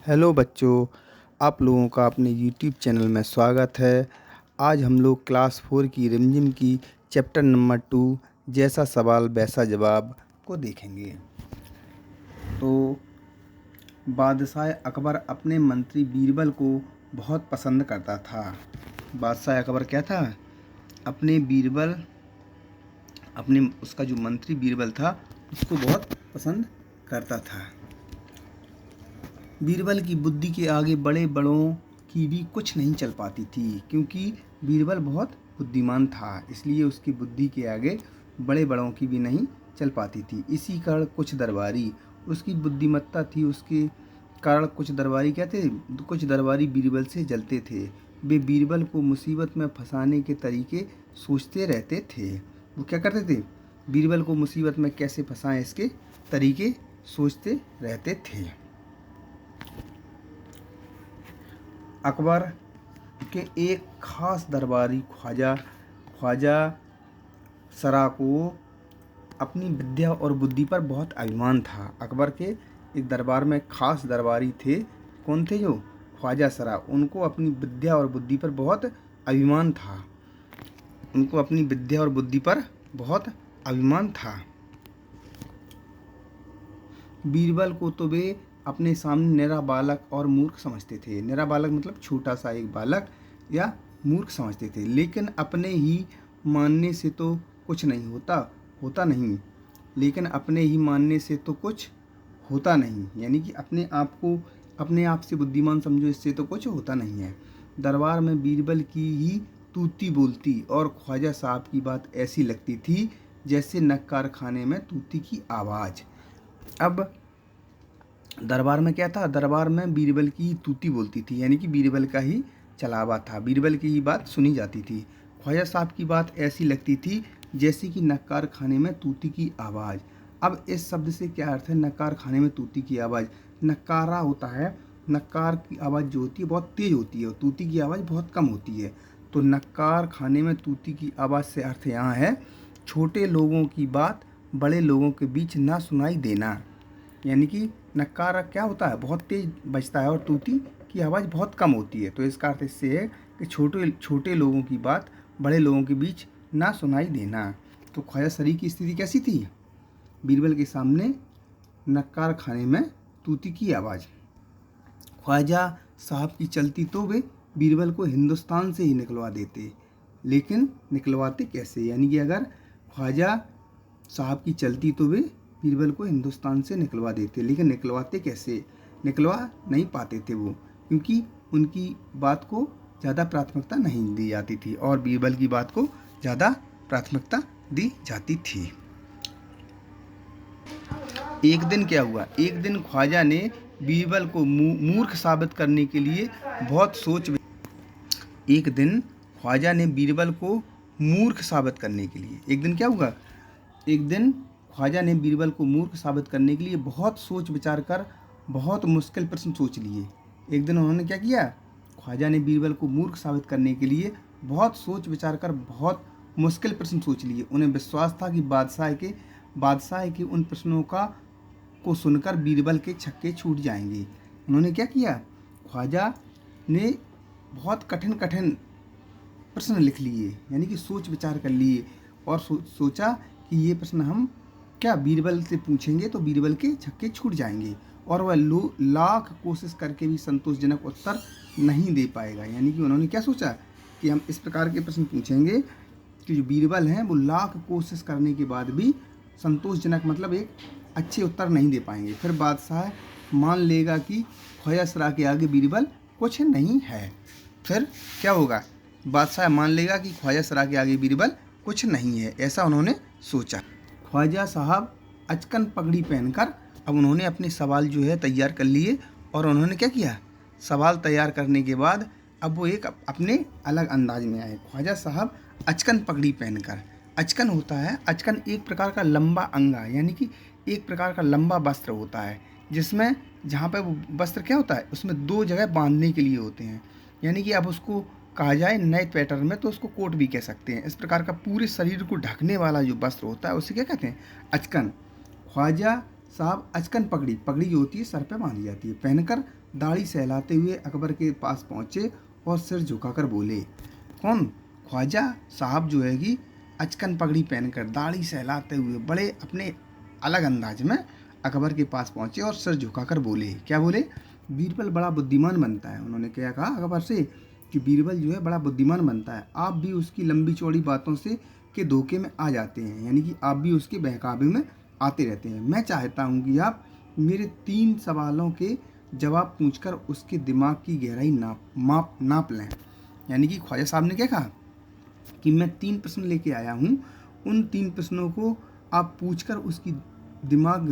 Hello बच्चों, आप लोगों का अपने यूट्यूब चैनल में स्वागत है। आज हम लोग क्लास 4 की रिमझिम की चैप्टर नंबर 2 जैसा सवाल वैसा जवाब को देखेंगे। तो बादशाह अकबर अपने मंत्री बीरबल को बहुत पसंद करता था। बादशाह अकबर क्या था? उसका जो मंत्री बीरबल था उसको बहुत पसंद करता था। बीरबल की बुद्धि के आगे बड़े बड़ों की भी कुछ नहीं चल पाती थी, क्योंकि बीरबल बहुत बुद्धिमान था, इसलिए उसकी बुद्धि के आगे बड़े बड़ों की भी नहीं चल पाती थी। इसी कारण कुछ दरबारी उसकी बुद्धिमत्ता थी, उसके कारण कुछ दरबारी बीरबल से जलते थे। वे बीरबल को मुसीबत में फंसाने के तरीके सोचते रहते थे। वो क्या करते थे? बीरबल को मुसीबत में कैसे फंसाएं इसके तरीके सोचते रहते थे। अकबर के एक खास दरबारी ख्वाजा सरा को अपनी विद्या और बुद्धि पर बहुत अभिमान था। अकबर के एक दरबार में खास दरबारी थे। कौन थे? जो ख्वाजा सरा। उनको अपनी विद्या और बुद्धि पर बहुत अभिमान था। बीरबल को तो वे अपने सामने निरा बालक और मूर्ख समझते थे। निरा बालक मतलब छोटा सा एक बालक या मूर्ख समझते थे। लेकिन अपने ही मानने से तो कुछ नहीं होता नहीं। यानी कि अपने आप से बुद्धिमान समझो, इससे तो कुछ होता नहीं है। दरबार में बीरबल की ही तूती बोलती और ख्वाजा साहब की बात ऐसी लगती थी जैसे नक्कार खाने में तूती की आवाज़। अब दरबार में क्या था? दरबार में बीरबल की ही तूती बोलती थी, यानी कि बीरबल का ही चलावा था, बीरबल की ही बात सुनी जाती थी। ख्वाजा साहब की बात ऐसी लगती थी जैसे कि नक्कार खाने में तूती की आवाज़। अब इस शब्द से क्या अर्थ है? नक्कार खाने में तूती की आवाज़। नक्कारा होता है, नक्कार की आवाज़ जो होती है बहुत तेज़ होती है और तूती की आवाज़ बहुत कम होती है। तो नक्कार खाने में तूती की आवाज़ से अर्थ यहाँ है छोटे लोगों की बात बड़े लोगों के बीच ना सुनाई देना। यानी कि नक्कारा क्या होता है? बहुत तेज बजता है और तूती की आवाज़ बहुत कम होती है। तो इसका अर्थ इससे है कि छोटे लोगों की बात बड़े लोगों के बीच ना सुनाई देना। तो ख्वाजा सरी की स्थिति कैसी थी? बीरबल के सामने नक्कार खाने में तूती की आवाज़। ख्वाजा साहब की चलती तो वे बीरबल को हिंदुस्तान से ही निकलवा देते, लेकिन निकलवाते कैसे? यानी कि अगर ख्वाजा साहब की चलती तो वे बीरबल को हिंदुस्तान से निकलवा देते, लेकिन निकलवाते कैसे? निकलवा नहीं पाते थे वो, क्योंकि उनकी बात को ज़्यादा प्राथमिकता नहीं दी जाती थी और बीरबल की बात को ज़्यादा प्राथमिकता दी जाती थी। एक दिन क्या हुआ? एक दिन ख्वाजा ने बीरबल को मूर्ख साबित करने के लिए बहुत सोच विचार कर बहुत मुश्किल प्रश्न सोच लिए। एक दिन उन्होंने क्या किया? ख्वाजा ने बीरबल को मूर्ख साबित करने के लिए बहुत सोच विचार कर बहुत मुश्किल प्रश्न सोच लिए। उन्हें विश्वास था कि बादशाह के उन प्रश्नों को सुनकर बीरबल के छक्के छूट जाएंगे। उन्होंने क्या किया? ख्वाजा ने बहुत कठिन प्रश्न लिख लिए, यानी कि सोच विचार कर लिए और सोचा कि ये प्रश्न हम क्या बीरबल से पूछेंगे तो बीरबल के छक्के छूट जाएंगे और वह लाख कोशिश करके भी संतोषजनक उत्तर नहीं दे पाएगा। यानी कि उन्होंने क्या सोचा कि हम इस प्रकार के प्रश्न पूछेंगे कि जो बीरबल हैं वो लाख कोशिश करने के बाद भी संतोषजनक मतलब एक अच्छे उत्तर नहीं दे पाएंगे। फिर बादशाह मान लेगा कि ख्वाजा सरा के आगे बीरबल कुछ नहीं है। फिर क्या होगा? बादशाह मान लेगा कि ख्वाजा सरा के आगे बीरबल कुछ नहीं है, ऐसा उन्होंने सोचा। ख्वाजा साहब अचकन पगड़ी पहनकर अब उन्होंने अपने सवाल जो है तैयार कर लिए और उन्होंने क्या किया? सवाल तैयार करने के बाद अब वो एक अपने अलग अंदाज में आए। ख्वाजा साहब अचकन पगड़ी पहनकर, अचकन होता है, अचकन एक प्रकार का लंबा अंगा, यानी कि एक प्रकार का लंबा वस्त्र होता है जिसमें जहाँ पे वो वस्त्र क्या होता है उसमें दो जगह बांधने के लिए होते हैं। यानी कि अब उसको कहा जाए नए पैटर्न में तो उसको कोट भी कह सकते हैं। इस प्रकार का पूरे शरीर को ढकने वाला जो वस्त्र होता है उसे क्या कहते हैं? अचकन। ख्वाजा साहब अचकन पगड़ी, पगड़ी जो होती है सर पे बांधी जाती है, पहनकर दाढ़ी सहलाते हुए अकबर के पास पहुँचे और सिर झुकाकर बोले। कौन? ख्वाजा साहब जो है कि अचकन पगड़ी पहनकर दाढ़ी सहलाते हुए बड़े अपने अलग अंदाज में अकबर के पास पहुँचे और सिर झुकाकर बोले। क्या बोले? बीरबल बड़ा बुद्धिमान बनता है। उन्होंने क्या कहा अकबर से कि बीरबल जो है बड़ा बुद्धिमान बनता है, आप भी उसकी लंबी चौड़ी बातों से के धोखे में आ जाते हैं, यानी कि आप भी उसके बहकावे में आते रहते हैं। मैं चाहता हूँ कि आप मेरे 3 सवालों के जवाब पूछकर उसके दिमाग की गहराई नाप लें। यानी कि ख्वाजा साहब ने क्या कहा कि मैं 3 प्रश्न लेके आया हूँ, उन 3 प्रश्नों को आप पूछकर उसकी दिमाग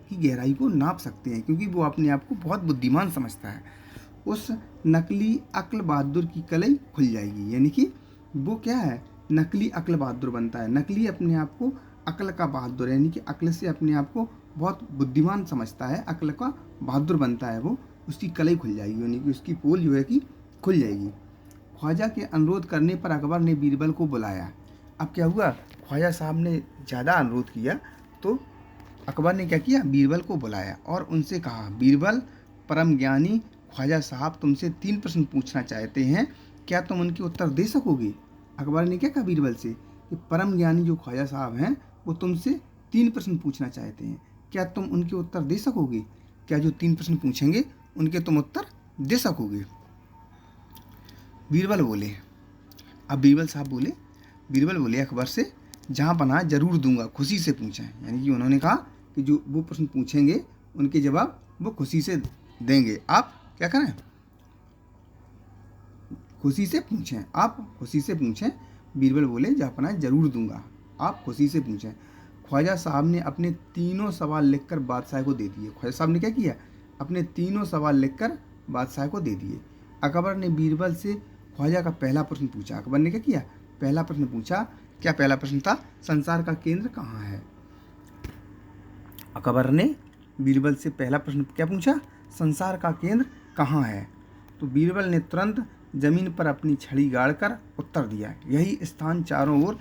की गहराई को नाप सकते हैं, क्योंकि वो अपने आप को बहुत बुद्धिमान समझता है। उस नकली अक्ल बहादुर की कलई खुल जाएगी। यानी कि वो क्या है, नकली अक्ल बहादुर बनता है। नकली अपने आप को अक्ल का बहादुर, यानी कि अक्ल से अपने आप को बहुत बुद्धिमान समझता है, अक्ल का बहादुर बनता है वो, उसकी कलई खुल जाएगी, यानी कि उसकी पोल जो है कि खुल जाएगी। ख्वाजा के अनुरोध करने पर अकबर ने बीरबल को बुलाया। अब क्या हुआ, ख्वाजा साहब ने ज़्यादा अनुरोध किया तो अकबर ने क्या किया, बीरबल को बुलाया और उनसे कहा, बीरबल परम ज्ञानी ख्वाजा साहब तुमसे 3 प्रश्न पूछना चाहते हैं, क्या तुम उनके उत्तर दे सकोगे? अकबर ने क्या कहा बीरबल से कि परम ज्ञानी जो ख्वाजा साहब हैं वो तुमसे 3 प्रश्न पूछना चाहते हैं, क्या तुम उनके उत्तर दे सकोगे? क्या जो 3 प्रश्न पूछेंगे उनके तुम उत्तर दे सकोगे? बीरबल बोले। अब बीरबल बोले अकबर से, जहाँ पनाह जरूर दूंगा, खुशी से पूछें। यानी कि उन्होंने कहा कि जो वो प्रश्न पूछेंगे उनके जवाब वो खुशी से देंगे, आप क्या करें, खुशी से पूछें, आप खुशी से पूछें। बीरबल बोले जहाँ पनाह जरूर दूंगा, आप खुशी से पूछें। ख्वाजा साहब ने अपने 3 सवाल लिखकर बादशाह को दे दिए। ख्वाजा साहब ने क्या किया, अपने 3 सवाल लिखकर बादशाह को दे दिए। अकबर ने बीरबल से ख्वाजा का पहला प्रश्न पूछा। अकबर ने क्या किया, पहला प्रश्न पूछा। क्या पहला प्रश्न था, संसार का केंद्र कहाँ है? अकबर ने बीरबल से पहला प्रश्न क्या पूछा, संसार का केंद्र कहाँ है? तो बीरबल ने तुरंत जमीन पर अपनी छड़ी गाड़कर उत्तर दिया, यही स्थान चारों ओर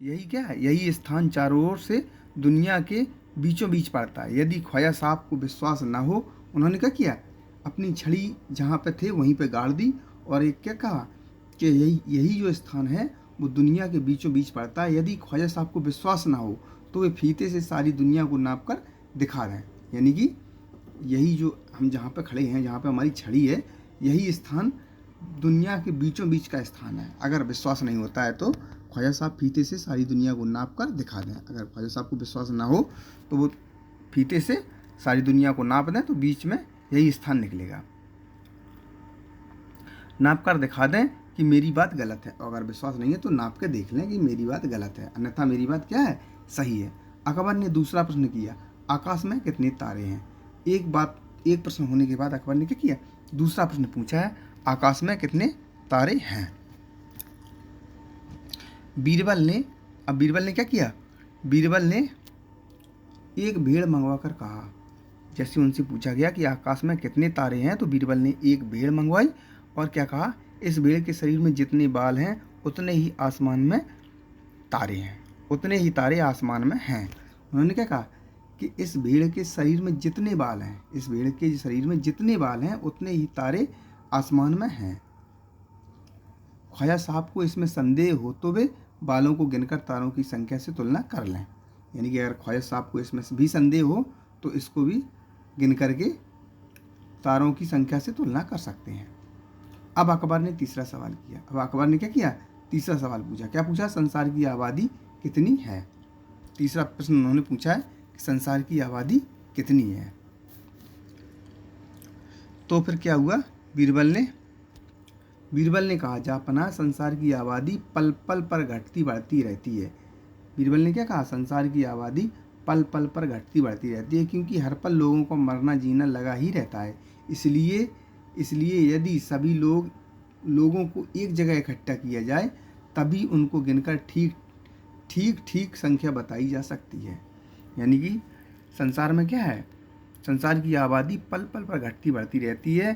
यही स्थान चारों ओर से दुनिया के बीचों बीच पड़ता है। यदि ख्वाजा साहब को विश्वास ना हो, उन्होंने क्या किया, अपनी छड़ी जहाँ पे थे वहीं पे गाड़ दी और एक क्या कहा कि यही जो स्थान है वो दुनिया के बीचों बीच पड़ता है। यदि ख्वाजा साहब को विश्वास ना हो तो वे फीते से सारी दुनिया को नाप कर दिखा दें। यानी कि यही जो हम जहाँ पे खड़े हैं, जहाँ पे हमारी छड़ी है, यही स्थान दुनिया के बीचों बीच का स्थान है। अगर विश्वास नहीं होता है तो ख्वाजा साहब फीते से सारी दुनिया को नाप कर दिखा दें। अगर ख्वाजा साहब को विश्वास ना हो तो वो फीते से सारी दुनिया को नाप दें, तो बीच में यही स्थान निकलेगा। नाप कर दिखा दें कि मेरी बात गलत है, और अगर विश्वास नहीं है तो नाप के देख लें कि मेरी बात गलत है, अन्यथा मेरी बात क्या है, सही है। अकबर ने दूसरा प्रश्न किया, आकाश में कितने तारे हैं? एक प्रश्न होने के बाद अकबर ने क्या किया, दूसरा प्रश्न पूछा है, आकाश में कितने तारे हैं? बीरबल ने क्या किया, बीरबल ने एक भेड़ मंगवा कर कहा। जैसे उनसे पूछा गया कि आकाश में कितने तारे हैं, तो बीरबल ने एक भेड़ मंगवाई और क्या कहा, इस भेड़ के शरीर में जितने बाल हैं उतने ही आसमान में तारे हैं, उतने ही तारे आसमान में हैं। उन्होंने क्या कहा कि इस भेड़ के शरीर में जितने बाल हैं, इस भेड़ के शरीर में जितने बाल हैं उतने ही तारे आसमान में हैं। ख्वाजा साहब को इसमें संदेह हो तो वे बालों को गिनकर तारों की संख्या से तुलना कर लें। यानी कि अगर ख्वाजा साहब को इसमें भी संदेह हो तो इसको भी गिन करके तारों की संख्या से तुलना कर सकते हैं। अब अकबर ने तीसरा सवाल किया। अब अकबर ने क्या किया, तीसरा सवाल पूछा। क्या पूछा, संसार की आबादी कितनी है? तीसरा प्रश्न उन्होंने पूछा है कि संसार की आबादी कितनी है। तो फिर क्या हुआ, बीरबल ने कहा, जापना संसार की आबादी पल पल पर घटती बढ़ती रहती है। बीरबल ने क्या कहा, संसार की आबादी पल पल पर घटती बढ़ती रहती है, क्योंकि हर पल लोगों को मरना जीना लगा ही रहता है। इसलिए यदि सभी लोगों को एक जगह इकट्ठा किया जाए तभी उनको गिनकर ठीक संख्या बताई जा सकती है। यानी कि संसार में क्या है, संसार की आबादी पल पल पर घटती बढ़ती रहती है,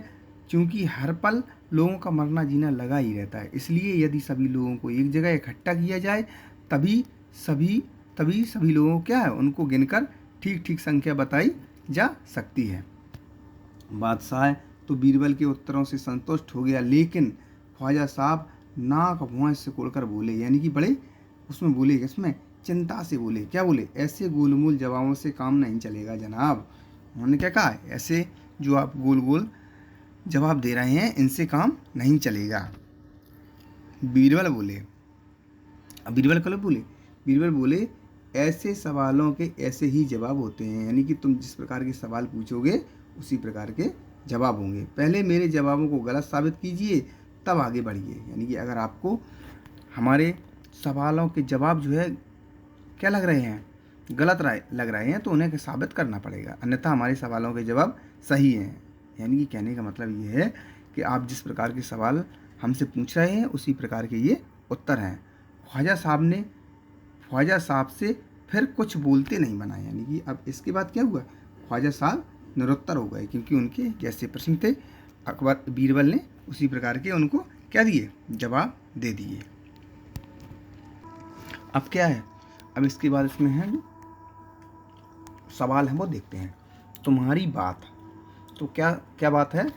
क्योंकि हर पल लोगों का मरना जीना लगा ही रहता है। इसलिए यदि सभी लोगों को एक जगह इकट्ठा किया जाए तभी सभी लोगों को क्या है, उनको गिनकर ठीक ठीक संख्या बताई जा सकती है। बादशाह तो बीरबल के उत्तरों से संतुष्ट हो गया, लेकिन ख्वाजा साहब नाक भौं से सिकुड़कर बोले, यानी कि बड़े उसमें बोले, इसमें चिंता से बोले। क्या बोले? ऐसे गोलमोल जवाबों से काम नहीं चलेगा जनाब। उन्होंने क्या कहा? ऐसे जो आप गोल गोल जवाब दे रहे हैं इनसे काम नहीं चलेगा। बीरबल बोले, अब बीरबल कल बोले, बीरबल बोले ऐसे सवालों के ऐसे ही जवाब होते हैं, यानी कि तुम जिस प्रकार के सवाल पूछोगे उसी प्रकार के जवाब होंगे। पहले मेरे जवाबों को गलत साबित कीजिए तब आगे बढ़िए। यानी कि अगर आपको हमारे सवालों के जवाब जो है क्या लग रहे हैं, गलत लग रहे हैं, तो उन्हें साबित करना पड़ेगा, अन्यथा हमारे सवालों के जवाब सही हैं। यानी कि कहने का मतलब ये है कि आप जिस प्रकार के सवाल हमसे पूछ रहे हैं उसी प्रकार के ये उत्तर हैं। ख्वाजा साहब से फिर कुछ बोलते नहीं बना। यानी कि अब इसके बाद क्या हुआ? ख्वाजा साहब निरुत्तर हो गए, क्योंकि उनके जैसे प्रश्न थे बीरबल ने उसी प्रकार के उनको क्या दिए? जवाब दे दिए। अब क्या है? अब इसके बाद इसमें है सवाल है वो देखते हैं। तुम्हारी बात, तो क्या क्या बात है?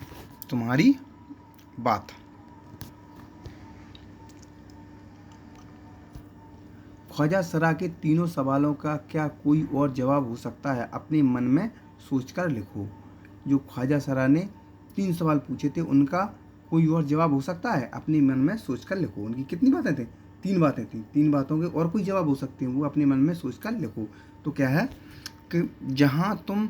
तुम्हारी बात। ख्वाजा सरा के तीनों सवालों का क्या कोई और जवाब हो सकता है? अपने मन में सोचकर लिखो। जो ख्वाजा सरा ने 3 सवाल पूछे थे उनका कोई और जवाब हो सकता है? अपने मन में सोचकर लिखो। उनकी कितनी बातें थी? 3 बातें थी। 3 बातों के और कोई जवाब हो सकते हैं, वो अपने मन में सोचकर लिखो। तो क्या है कि जहाँ तुम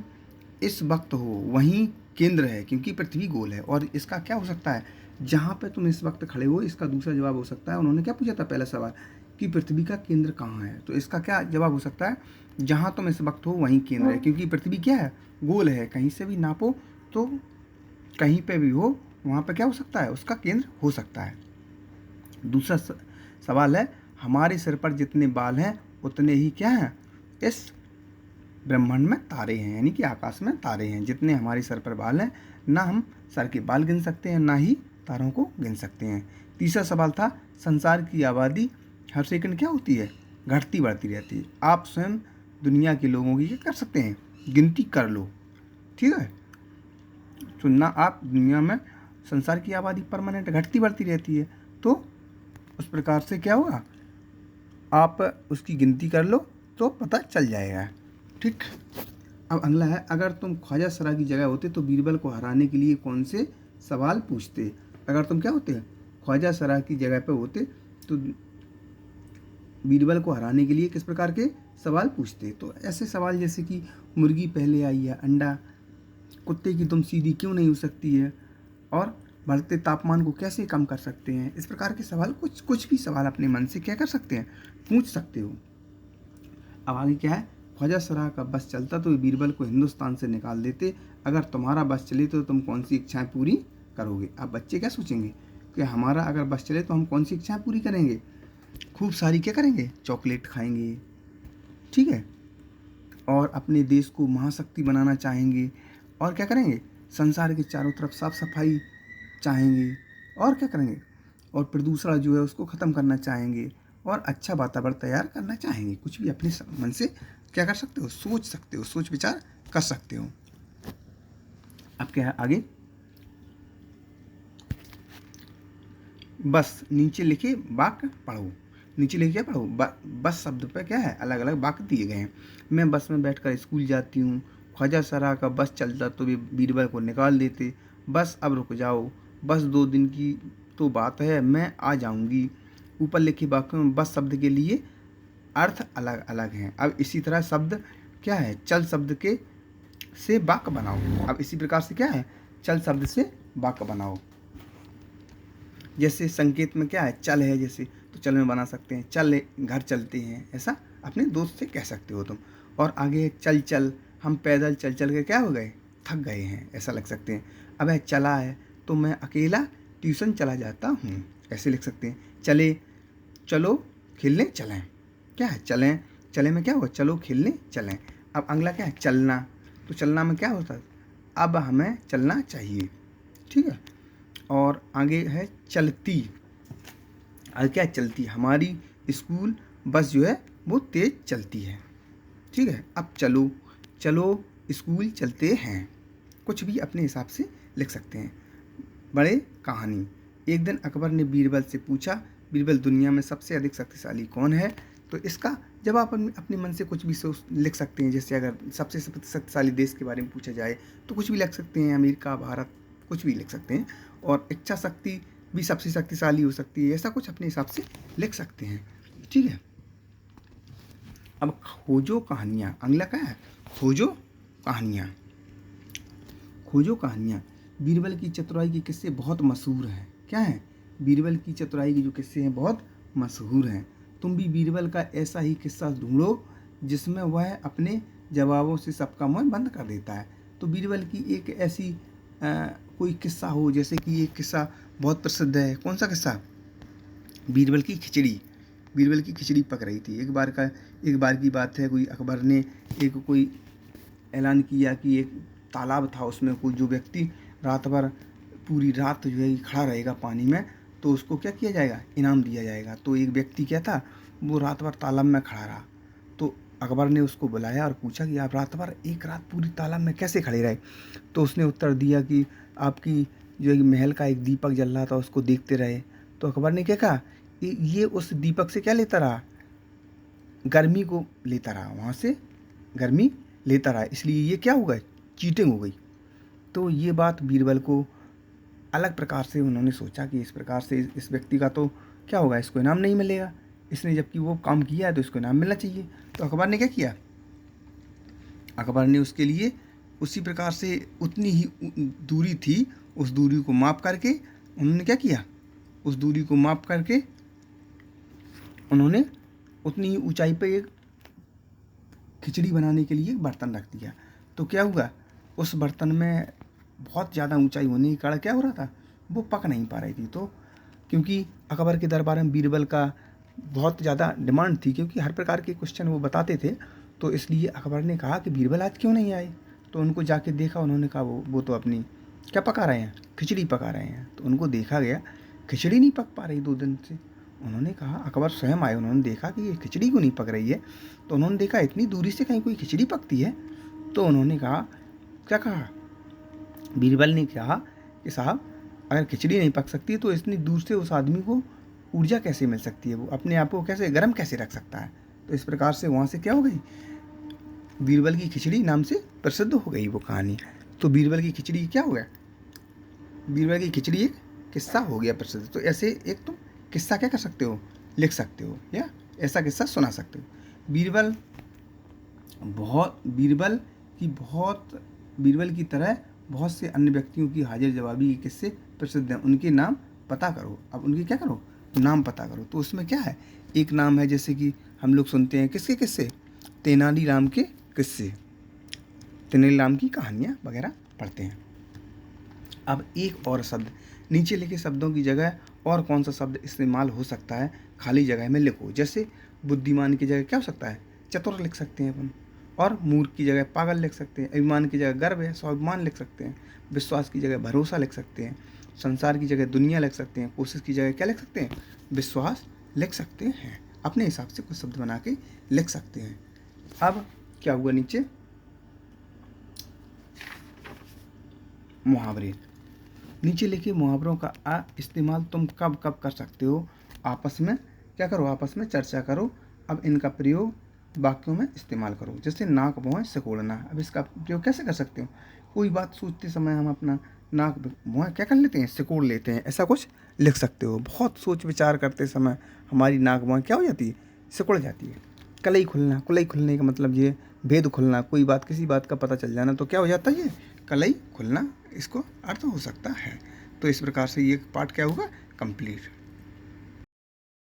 इस वक्त हो वहीं केंद्र है, क्योंकि पृथ्वी गोल है। और इसका क्या हो सकता है? जहाँ पे तुम इस वक्त खड़े हो, इसका दूसरा जवाब हो सकता है। उन्होंने क्या पूछा था पहला सवाल कि पृथ्वी का केंद्र कहाँ है, तो इसका क्या जवाब हो सकता है? जहाँ तुम इस वक्त हो वहीं केंद्र है, क्योंकि पृथ्वी क्या है? गोल है। कहीं से भी नापो तो कहीं पे भी हो वहाँ पे क्या हो सकता है? उसका केंद्र हो सकता है। दूसरा सवाल है, हमारे सिर पर जितने बाल हैं उतने ही क्या हैं इस ब्रह्मांड में तारे हैं, यानी कि आकाश में तारे हैं। जितने हमारे सर पर बाल हैं, ना हम सर के बाल गिन सकते हैं, ना ही तारों को गिन सकते हैं। तीसरा सवाल था, संसार की आबादी हर सेकंड क्या होती है? घटती बढ़ती रहती है। आप स्वयं दुनिया के लोगों की क्या कर सकते हैं? गिनती कर लो। ठीक है, तो ना आप दुनिया में संसार की आबादी परमानेंट घटती बढ़ती रहती है, तो उस प्रकार से क्या होगा? आप उसकी गिनती कर लो तो पता चल जाएगा। ठीक। अब अगला है, अगर तुम ख्वाजा सरा की जगह होते तो बीरबल को हराने के लिए कौन से सवाल पूछते? अगर तुम क्या होते? ख्वाजा सरा की जगह पे होते तो बीरबल को हराने के लिए किस प्रकार के सवाल पूछते? तो ऐसे सवाल जैसे कि मुर्गी पहले आई या अंडा, कुत्ते की दुम सीधी क्यों नहीं हो सकती है, और बढ़ते तापमान को कैसे कम कर सकते हैं। इस प्रकार के सवाल, कुछ भी सवाल अपने मन से क्या कर सकते हैं? पूछ सकते हो। अब आगे क्या है? ख्वाजा सरा का बस चलता तो बीरबल को हिंदुस्तान से निकाल देते। अगर तुम्हारा बस चले तो तुम कौन सी इच्छाएं पूरी करोगे? अब बच्चे क्या सोचेंगे कि हमारा अगर बस चले तो हम कौन सी इच्छाएं पूरी करेंगे? खूब सारी क्या करेंगे? चॉकलेट खाएंगे, ठीक है, और अपने देश को महाशक्ति बनाना चाहेंगे, और क्या करेंगे? संसार के चारों तरफ साफ सफाई चाहेंगे, और क्या करेंगे? और प्रदूषण जो है उसको ख़त्म करना चाहेंगे, और अच्छा वातावरण तैयार करना चाहेंगे। कुछ भी अपने मन से क्या कर सकते हो? सोच सकते हो, सोच विचार कर सकते हो। अब क्या है आगे? बस नीचे लिखे वाक्य पढ़ो। नीचे लिखे क्या पढ़ो? बस शब्द पे क्या है? अलग अलग वाक्य दिए गए हैं। मैं बस में बैठकर स्कूल जाती हूँ। ख्वाजा सरा का बस चलता तो वे बीरबल को निकाल देते। बस अब रुक जाओ, बस 2 दिन की तो बात है, मैं आ जाऊँगी। ऊपर लिखे वाक्यों में बस शब्द के लिए अर्थ अलग अलग हैं। अब इसी तरह शब्द क्या है? चल शब्द के से वाक्य बनाओ। अब इसी प्रकार से क्या है? चल शब्द से वाक्य बनाओ। जैसे संकेत में क्या है? चल है, जैसे तो चल में बना सकते हैं, चल घर चलते हैं, ऐसा अपने दोस्त से कह सकते हो तुम। और आगे है चल चल, हम पैदल चल चल के क्या हो गए? थक गए हैं, ऐसा लिख सकते हैं। अब है चला है, तो मैं अकेला ट्यूशन चला जाता हूँ, ऐसे लिख सकते हैं। चले, चलो खेलने चलें, क्या है? चलें, चले में क्या होगा? चलो खेलने चलें। अब अगला क्या है? चलना, तो चलना में क्या होता है? अब हमें चलना चाहिए, ठीक है। और आगे है चलती। आगे क्या है? चलती। हमारी स्कूल बस जो है वो तेज़ चलती है, ठीक है। अब चलो, चलो स्कूल चलते हैं। कुछ भी अपने हिसाब से लिख सकते हैं। बड़े कहानी। एक दिन अकबर ने बीरबल से पूछा, बीरबल दुनिया में सबसे अधिक शक्तिशाली कौन है? तो इसका जवाब अपने मन से कुछ भी सोच लिख सकते हैं। जैसे अगर सबसे शक्तिशाली देश के बारे में पूछा जाए तो कुछ भी लिख सकते हैं, अमेरिका, भारत, कुछ भी लिख सकते हैं। और इच्छा शक्ति भी सबसे शक्तिशाली हो सकती है, ऐसा कुछ अपने हिसाब से लिख सकते हैं। ठीक है। अब खोजो कहानियाँ। अगला क्या है? खोजो कहानियाँ। खोजो कहानियाँ। बीरबल की चतुराई के किस्से बहुत मशहूर हैं। क्या है? बीरबल की चतुराई के जो किस्से हैं बहुत मशहूर हैं। तुम भी बीरबल का ऐसा ही किस्सा ढूंढो जिसमें वह अपने जवाबों से सबका मन बंद कर देता है। तो बीरबल की एक ऐसी कोई किस्सा हो, जैसे कि एक किस्सा बहुत प्रसिद्ध है। कौन सा किस्सा? बीरबल की खिचड़ी। बीरबल की खिचड़ी पक रही थी। एक बार की बात है, कोई अकबर ने कोई ऐलान किया कि एक तालाब था, उसमें कोई जो व्यक्ति रात भर पूरी रात जो है खड़ा रहेगा पानी में, तो उसको क्या किया जाएगा? इनाम दिया जाएगा। तो एक व्यक्ति क्या था, वो रात भर तालाब में खड़ा रहा। तो अकबर ने उसको बुलाया और पूछा कि आप रात भर एक रात पूरी तालाब में कैसे खड़े रहे? तो उसने उत्तर दिया कि आपकी जो है महल का एक दीपक जल रहा था, उसको देखते रहे। तो अकबर ने क्या कहा, ये उस दीपक से क्या लेता रहा? गर्मी को लेता रहा, वहाँ से गर्मी लेता रहा, इसलिए ये क्या हो गया? चीटिंग हो गई। तो ये बात बीरबल को अलग प्रकार से उन्होंने सोचा कि इस प्रकार से इस व्यक्ति का तो क्या होगा, इसको इनाम नहीं मिलेगा। इसने जबकि वो काम किया है तो इसको इनाम मिलना चाहिए। तो अकबर ने क्या किया? अकबर ने उसके लिए उसी प्रकार से उतनी ही दूरी थी, उस दूरी को माप करके उन्होंने क्या किया? उस दूरी को माप करके उन्होंने उतनी ही ऊंचाई पे एक खिचड़ी बनाने के लिए एक बर्तन रख दिया। तो क्या हुआ? उस बर्तन में बहुत ज़्यादा ऊंचाई होने के कारण क्या हो रहा था? वो पक नहीं पा रही थी। तो क्योंकि अकबर के दरबार में बीरबल का बहुत ज़्यादा डिमांड थी, क्योंकि हर प्रकार के क्वेश्चन वो बताते थे, तो इसलिए अकबर ने कहा कि बीरबल आज क्यों नहीं आए? तो उनको जाके देखा, उन्होंने कहा वो तो अपनी क्या पका रहे हैं? खिचड़ी पका रहे हैं। तो उनको देखा गया, खिचड़ी नहीं पक पा रही 2 दिन से। उन्होंने कहा, अकबर स्वयं आए, उन्होंने देखा कि ये खिचड़ी क्यों नहीं पक रही है। तो उन्होंने देखा इतनी दूरी से कहीं कोई खिचड़ी पकती है। तो उन्होंने कहा, क्या कहा? बीरबल ने कहा कि साहब, अगर खिचड़ी नहीं पक सकती तो इतनी दूर से उस आदमी को ऊर्जा कैसे मिल सकती है? वो अपने आप को कैसे गर्म कैसे रख सकता है? तो इस प्रकार से वहाँ से क्या हो गई? बीरबल की खिचड़ी नाम से प्रसिद्ध हो गई वो कहानी। तो बीरबल की खिचड़ी क्या हो गया? बीरबल की खिचड़ी एक किस्सा हो गया प्रसिद्ध। तो ऐसे एक तुम किस्सा क्या कर सकते हो? लिख सकते हो, या ऐसा किस्सा सुना सकते हो। बीरबल की तरह बहुत से अन्य व्यक्तियों की हाजिर जवाबी के किस्से प्रसिद्ध हैं। उनके नाम पता करो। अब उनके क्या करो? नाम पता करो। तो उसमें क्या है? एक नाम है, जैसे कि हम लोग सुनते हैं किसके किस्से? तेनालीराम के किस्से, तेनालीराम की कहानियाँ वगैरह पढ़ते हैं। अब एक और शब्द, नीचे लिखे शब्दों की जगह और कौन सा शब्द इस्तेमाल हो सकता है, खाली जगह में लिखो। जैसे बुद्धिमान की जगह क्या हो सकता है? चतुर लिख सकते हैं अपन। और मूर्ख की जगह पागल लिख सकते हैं। अभिमान की जगह गर्व है, स्वाभिमान लिख सकते हैं। विश्वास की जगह भरोसा लिख सकते हैं। संसार की जगह दुनिया लिख सकते हैं। कोशिश की जगह क्या लिख सकते हैं? विश्वास लिख सकते हैं। अपने हिसाब से कुछ शब्द बना के लिख सकते हैं। अब क्या हुआ? नीचे मुहावरे। नीचे लिखे मुहावरों का इस्तेमाल तुम कब कब कर सकते हो? आपस में क्या करो? आपस में चर्चा करो। अब इनका प्रयोग वाक्यों में इस्तेमाल करो। जैसे नाक भौं सिकोड़ना। अब इसका प्रयोग कैसे कर सकते हो? कोई बात सोचते समय हम अपना नाक भौं क्या कर लेते हैं? सिकोड़ लेते हैं, ऐसा कुछ लिख सकते हो। बहुत सोच विचार करते समय हमारी नाक भौं क्या हो जाती है? सिकुड़ जाती है। कलई खुलना। कलई खुलने का मतलब ये भेद खुलना। कोई बात, किसी बात का पता चल जाना, तो क्या हो जाता है? ये कलई खुलना, इसको अर्थ हो सकता है। तो इस प्रकार से ये पाठ क्या होगा? कंप्लीट।